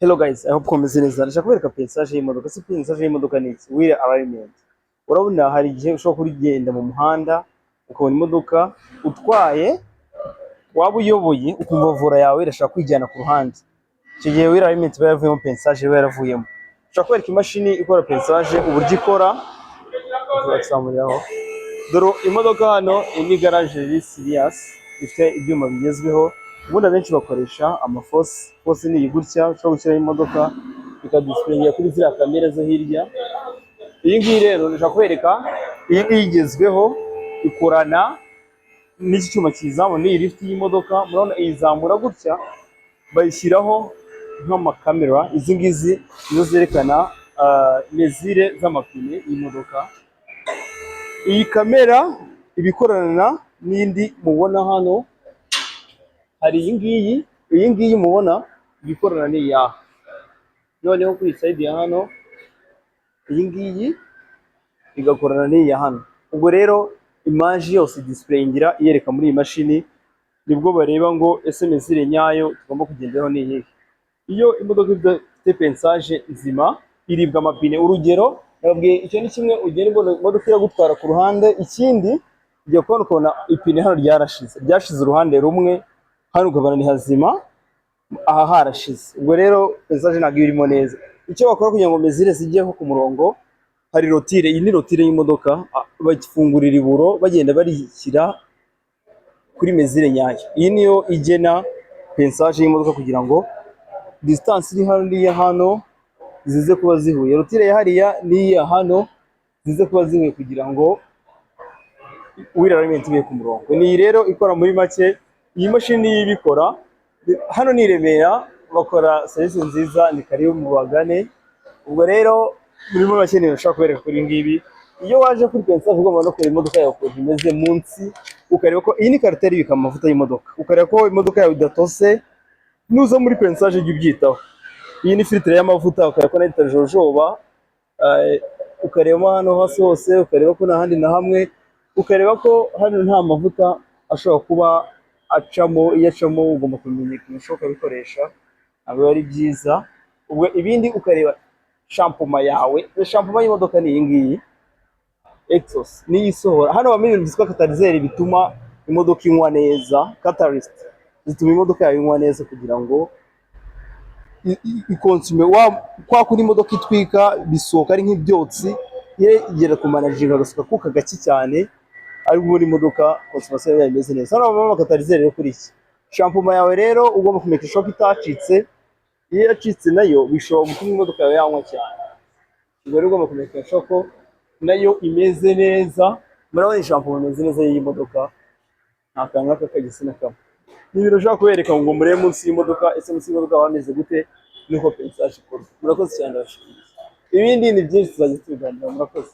Hello guys, I hope komeze neza. Ndashaka kubereka pensage y'imodoka. Si pensage y'imodoka ni iki? Wheel alignment. Urabona hari igihe ushobora kurigenda mu muhanda ukabona imodoka utwaye waba uyoboye ukumva vura yawe irashaka kwijyana ku ruhande. Icyo gihe wheel alignment iba yaravuyemo pensage iba yaravuyemo. Ndashaka kubereka imashini ikora pensage uburyo ikora. Turaksamuriraho. Dore imodoka hano ni garage iri serious ifite ibyuma bigezweho. Ubundi abenshi bakoresha amafosi ni gutya ushobora gushyiraho imodoka ikadisipureyinga kuri ziriya kamera zo hirya. Iyi ngiyi rero ndashaka kubereka iyi ngiyi igezweho ikorana n'iki cyuma kizamura n'iyi lift y'imodoka. Murabona iyizamura gutya bayishyiraho nk'amakamera. Izi ngizi nizo zerekana mezire z'amapine y'imodoka. Iyi kamera ibikorana n'indi mubona hano. Hari iyi ngiyi mubona ibikorana n'iyaha. Noneho kuri side ya hano iyi ngiyi igakorana n'iya hano. Ubwo rero image yose displayingira iyereka muri iyi mashini, nibwo bareba ngo ese mezire nyayo tugomba kugenderaho ni iyihe. Iyo imodoka ifite pensage nzima iribwa amapine. Urugero nababwiye icyo ni kimwe ugenda ubona imodoka iragutwara ku ruhande, ikindi ujya kubona ukabona ipine hano ryashize uruhande rumwe, hano ukabona ni hazima, aha harashize. Ubwo rero pensage ntabwo irimo neza. Icyo bakora kugira ngo mezire zijyeho ku murongo, hari rotire. Iyi ni rotire y'imodoka, bagifungurira iburo bagenda barishyira kuri mezire nyayo. Iyi niyo igena pensage y'imodoka kugira ngo distance iri hano n'iya hano zize kuba zihuye. Rotire ya hariya n'iya hano zize kuba zihuye kugira ngo wheel alignment ibe ku murongo. Ni rero ikora muri make. Iyi mashini ibikora hano ni Remera, bakora service nziza, ni karibu mu bagane. Ubwo rero muri make niyo nshaka kubereka kuri ngibi. Iyo waje kuri pensage ugomba no kureba imodoka yawe uko imeze munsi, ukareba ko iyi ni carter ibika amavuta y'imodoka, ukareba ko imodoka yawe idatose. Nuza muri pensage ujye ubyitaho. Iyi ni filtre y'amavuta, ukareba ko itajojoba, ukareba hano hasi hose, ukareba ko n'ahandi na hamwe, ukareba ko hano nta mavuta ashobora kuba acamo. Iyo acamo ugomba kumenyekana ushoka bikoresha, aba ari byiza. Ubwo ibindi ukareba shampoma yawe. Shampoma y'imodoka ni iyi ngiyi exhaust ni isohora. Hano bamwe ibintu byitwa catalyseur bituma imodoka inywa neza. Catalyst zituma imodoka yawe inywa neza kugira ngo ikonsume kwa kuri imodoka itwika bisohoka ari nk'ibyotsi, yegera ku managinga agasuka kuka gake cyane, ari muri imodoka consommation yawe imeze neza. Hano bamwe catalyseur rero kuri iki shampoma yawe rero ugomba kumeka shock itacitse. Iyo yacitse nayo bishobora gutuma imodoka yawe yanywa cyane. Ubwo rero ugomba kumeka shock nayo imeze neza. Murabona shampoma imeze neza y'iyi modoka, nta kanga kakagisi na kamwe. Ni ibintu ushaka kubereka ngo murebe munsi y'imodoka, ese munsi y'imodoka bameze gute nuko pensage ikora. Murakoze cyane. Ibindi ni byinshi tuzajya tubiganira. Murakoze.